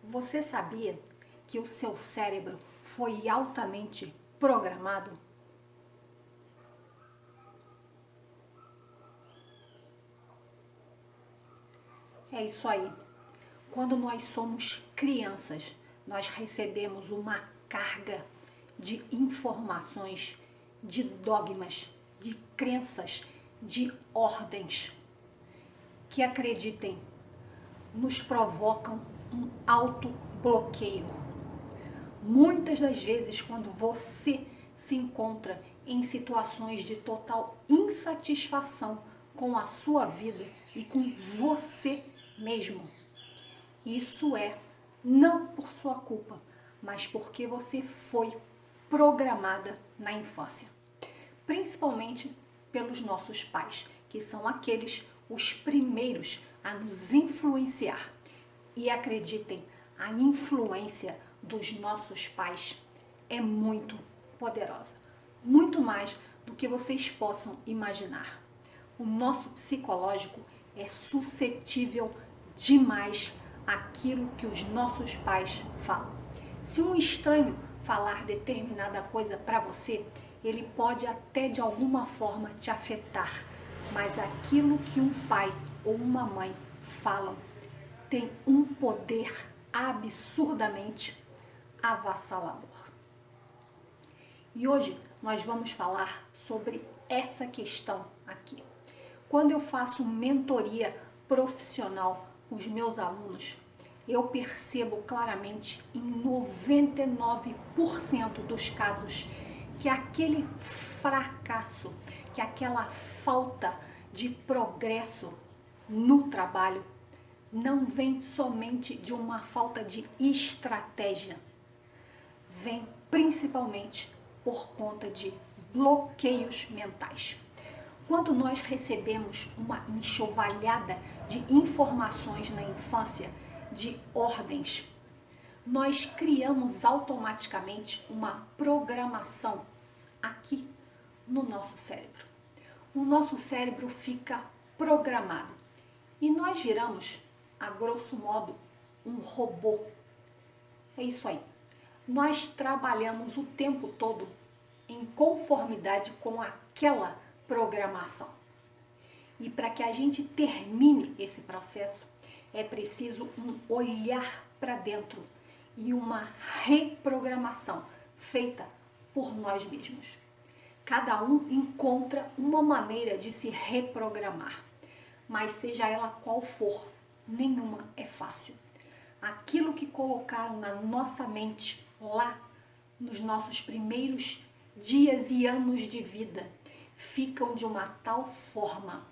Você sabia que o seu cérebro foi altamente programado? É isso aí. Quando nós somos crianças, nós recebemos uma carga de informações, de dogmas, de crenças, de ordens que, acreditem, nos provocam um autobloqueio. Muitas das vezes, quando você se encontra em situações de total insatisfação com a sua vida e com você mesmo, isso é não por sua culpa, mas porque você foi programada na infância, principalmente pelos nossos pais, que são os primeiros a nos influenciar. E acreditem, a influência dos nossos pais é muito poderosa, muito mais do que vocês possam imaginar. O nosso psicológico é suscetível demais àquilo que os nossos pais falam. Se um estranho falar determinada coisa para você, ele pode até de alguma forma te afetar, mas aquilo que um pai ou uma mãe falam tem um poder absurdamente avassalador. E hoje nós vamos falar sobre essa questão aqui. Quando eu faço mentoria profissional com os meus alunos, eu percebo claramente em 99% dos casos que aquele fracasso, que aquela falta de progresso no trabalho não vem somente de uma falta de estratégia, vem principalmente por conta de bloqueios mentais. Quando nós recebemos uma enxovalhada de informações na infância, de ordens, nós criamos automaticamente uma programação aqui no nosso cérebro. O nosso cérebro fica programado e nós viramos, a grosso modo, um robô. É isso aí. Nós trabalhamos o tempo todo em conformidade com aquela programação. E para que a gente termine esse processo, é preciso um olhar para dentro e uma reprogramação feita por nós mesmos. Cada um encontra uma maneira de se reprogramar, mas seja ela qual for, nenhuma é fácil. Aquilo que colocaram na nossa mente lá nos nossos primeiros dias e anos de vida ficam de uma tal forma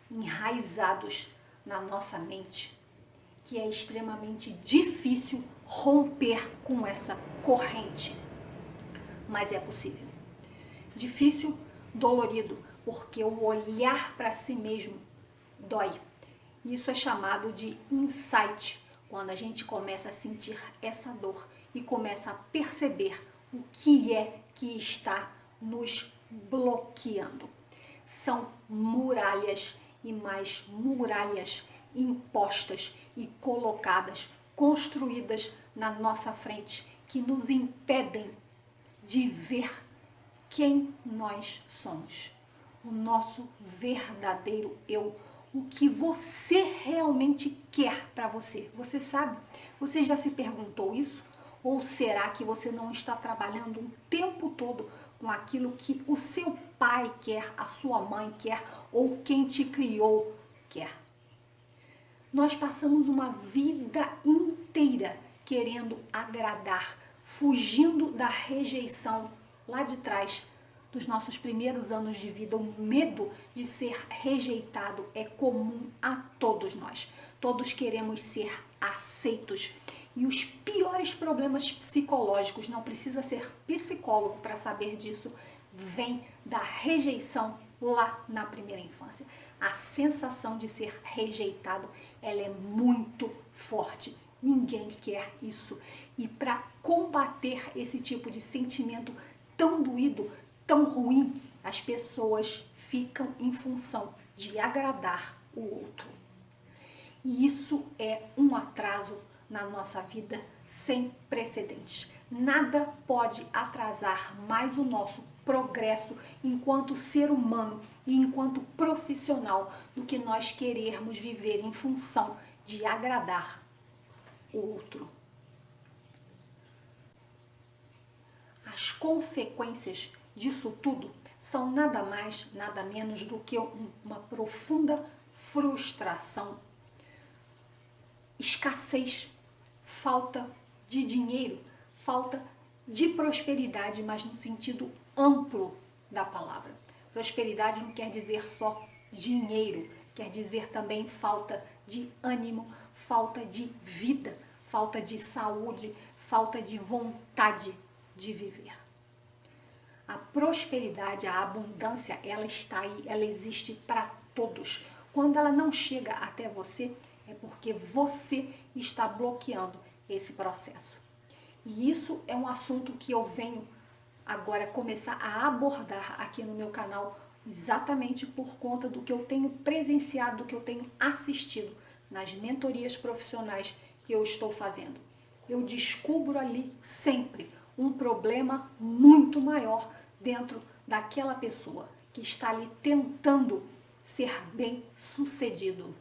enraizados na nossa mente que é extremamente difícil romper com essa corrente. Mas é possível. Difícil, dolorido, porque o olhar para si mesmo dói. Isso é chamado de insight, quando a gente começa a sentir essa dor e começa a perceber o que é que está nos bloqueando. São muralhas e mais muralhas impostas e colocadas, construídas na nossa frente, que nos impedem de ver quem nós somos, o nosso verdadeiro eu, o que você realmente quer para você. Você sabe? Você já se perguntou isso? Ou será que você não está trabalhando o tempo todo com aquilo que o seu pai quer, a sua mãe quer, ou quem te criou quer? Nós passamos uma vida inteira querendo agradar, fugindo da rejeição lá de trás dos nossos primeiros anos de vida. O medo de ser rejeitado é comum a todos nós. Todos queremos ser aceitos. E os piores problemas psicológicos, não precisa ser psicólogo para saber disso, vem da rejeição lá na primeira infância. A sensação de ser rejeitado, ela é muito forte. Ninguém quer isso. E para combater esse tipo de sentimento tão doído, tão ruim, as pessoas ficam em função de agradar o outro. E isso é um atraso na nossa vida sem precedentes. Nada pode atrasar mais o nosso progresso enquanto ser humano e enquanto profissional do que nós querermos viver em função de agradar o outro. As consequências disso tudo são nada mais, nada menos do que uma profunda frustração, escassez, falta de dinheiro, falta de prosperidade, mas no sentido amplo da palavra. Prosperidade não quer dizer só dinheiro, quer dizer também falta de ânimo, falta de vida, falta de saúde, falta de vontade de viver. A prosperidade, a abundância, ela está aí, ela existe para todos. Quando ela não chega até você, é porque você está bloqueando esse processo. E isso é um assunto que eu venho agora começar a abordar aqui no meu canal, exatamente por conta do que eu tenho presenciado, do que eu tenho assistido nas mentorias profissionais que eu estou fazendo. Eu descubro ali sempre um problema muito maior dentro daquela pessoa que está ali tentando ser bem-sucedido.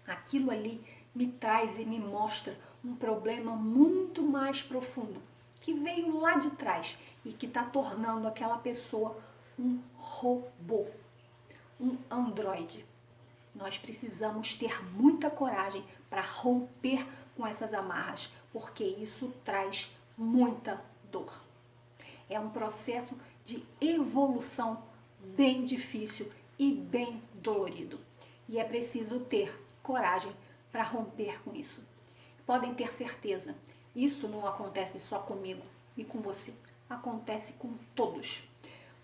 Aquilo ali me traz e me mostra um problema muito mais profundo, que veio lá de trás e que está tornando aquela pessoa um robô, um androide. Nós precisamos ter muita coragem para romper com essas amarras, porque isso traz muita dor. É um processo de evolução bem difícil e bem dolorido. E é preciso ter coragem para romper com isso. Podem ter certeza, isso não acontece só comigo e com você, acontece com todos.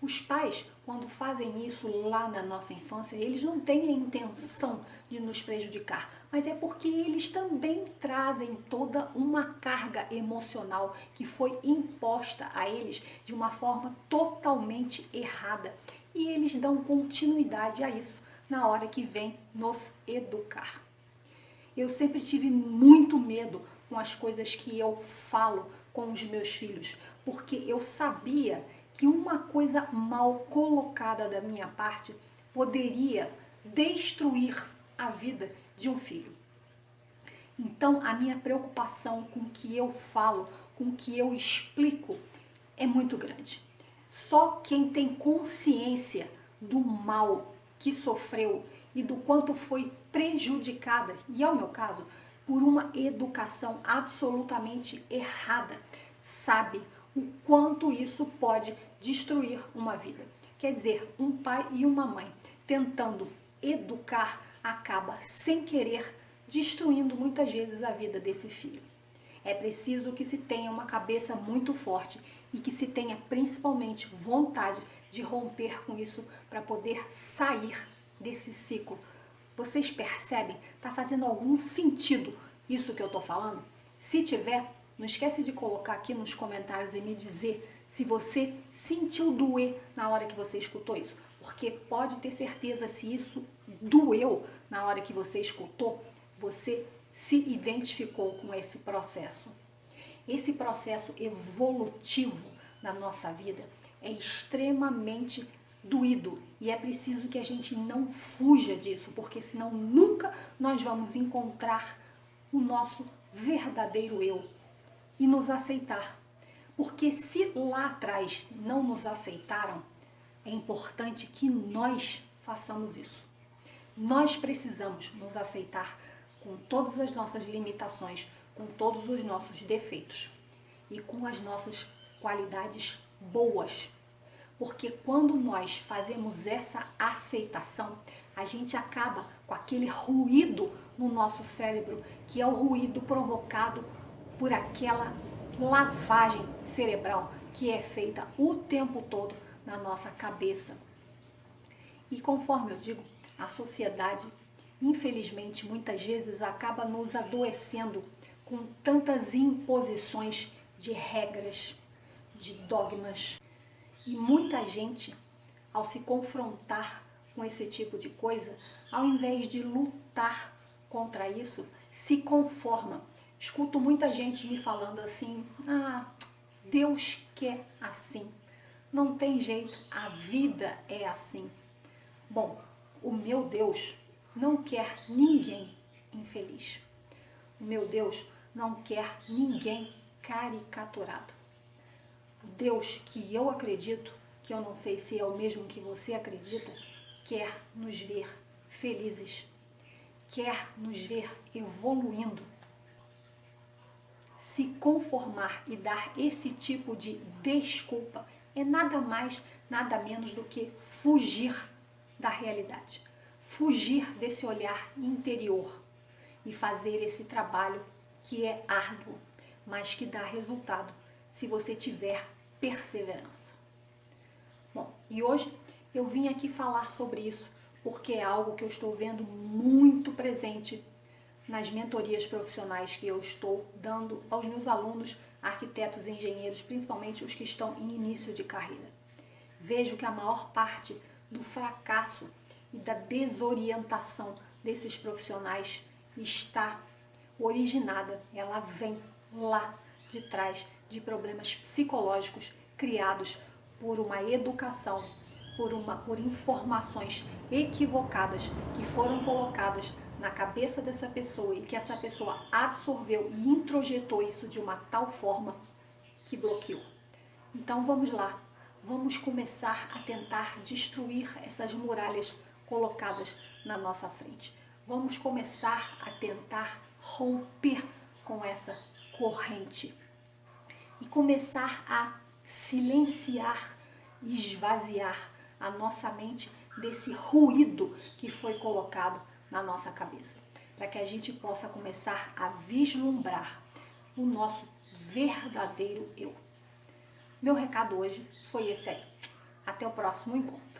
Os pais, quando fazem isso lá na nossa infância, eles não têm a intenção de nos prejudicar, mas é porque eles também trazem toda uma carga emocional que foi imposta a eles de uma forma totalmente errada. E eles dão continuidade a isso na hora que vem nos educar. Eu sempre tive muito medo com as coisas que eu falo com os meus filhos, porque eu sabia que uma coisa mal colocada da minha parte poderia destruir a vida de um filho. Então, a minha preocupação com o que eu falo, com o que eu explico, é muito grande. Só quem tem consciência do mal que sofreu e do quanto foi prejudicada, e é o meu caso, por uma educação absolutamente errada, sabe o quanto isso pode destruir uma vida. Quer dizer, um pai e uma mãe tentando educar acaba sem querer destruindo muitas vezes a vida desse filho. É preciso que se tenha uma cabeça muito forte e que se tenha principalmente vontade de romper com isso para poder sair desse ciclo. Vocês percebem? Está fazendo algum sentido isso que eu estou falando? Se tiver, não esquece de colocar aqui nos comentários e me dizer se você sentiu doer na hora que você escutou isso. Porque pode ter certeza, se isso doeu na hora que você escutou, você se identificou com esse processo. Esse processo evolutivo na nossa vida é extremamente doído e é preciso que a gente não fuja disso, porque senão nunca nós vamos encontrar o nosso verdadeiro eu e nos aceitar. Porque se lá atrás não nos aceitaram, é importante que nós façamos isso. Nós precisamos nos aceitar com todas as nossas limitações, com todos os nossos defeitos e com as nossas qualidades boas. Porque quando nós fazemos essa aceitação, a gente acaba com aquele ruído no nosso cérebro, que é o ruído provocado por aquela lavagem cerebral que é feita o tempo todo na nossa cabeça. E conforme eu digo, a sociedade, infelizmente, muitas vezes acaba nos adoecendo com tantas imposições de regras, de dogmas. E muita gente, ao se confrontar com esse tipo de coisa, ao invés de lutar contra isso, se conforma, Escuto muita gente me falando assim: ah, Deus quer assim. Não tem jeito, a vida é assim. Bom, o meu Deus não quer ninguém infeliz. O meu Deus não quer ninguém caricaturado. O Deus que eu acredito, que eu não sei se é o mesmo que você acredita, quer nos ver felizes, quer nos ver evoluindo. Se conformar e dar esse tipo de desculpa é nada mais, nada menos do que fugir da realidade, fugir desse olhar interior e fazer esse trabalho que é árduo, mas que dá resultado se você tiver perseverança. Bom, e hoje eu vim aqui falar sobre isso porque é algo que eu estou vendo muito presente nas mentorias profissionais que eu estou dando aos meus alunos, arquitetos e engenheiros, principalmente os que estão em início de carreira. Vejo que a maior parte do fracasso e da desorientação desses profissionais está originada, ela vem lá de trás de problemas psicológicos criados por uma educação, por informações equivocadas que foram colocadas na cabeça dessa pessoa e que essa pessoa absorveu e introjetou isso de uma tal forma que bloqueou. Então vamos lá, vamos começar a tentar destruir essas muralhas colocadas na nossa frente. Vamos começar a tentar romper com essa corrente e começar a silenciar e esvaziar a nossa mente desse ruído que foi colocado na nossa cabeça, para que a gente possa começar a vislumbrar o nosso verdadeiro eu. Meu recado hoje foi esse aí. Até o próximo encontro.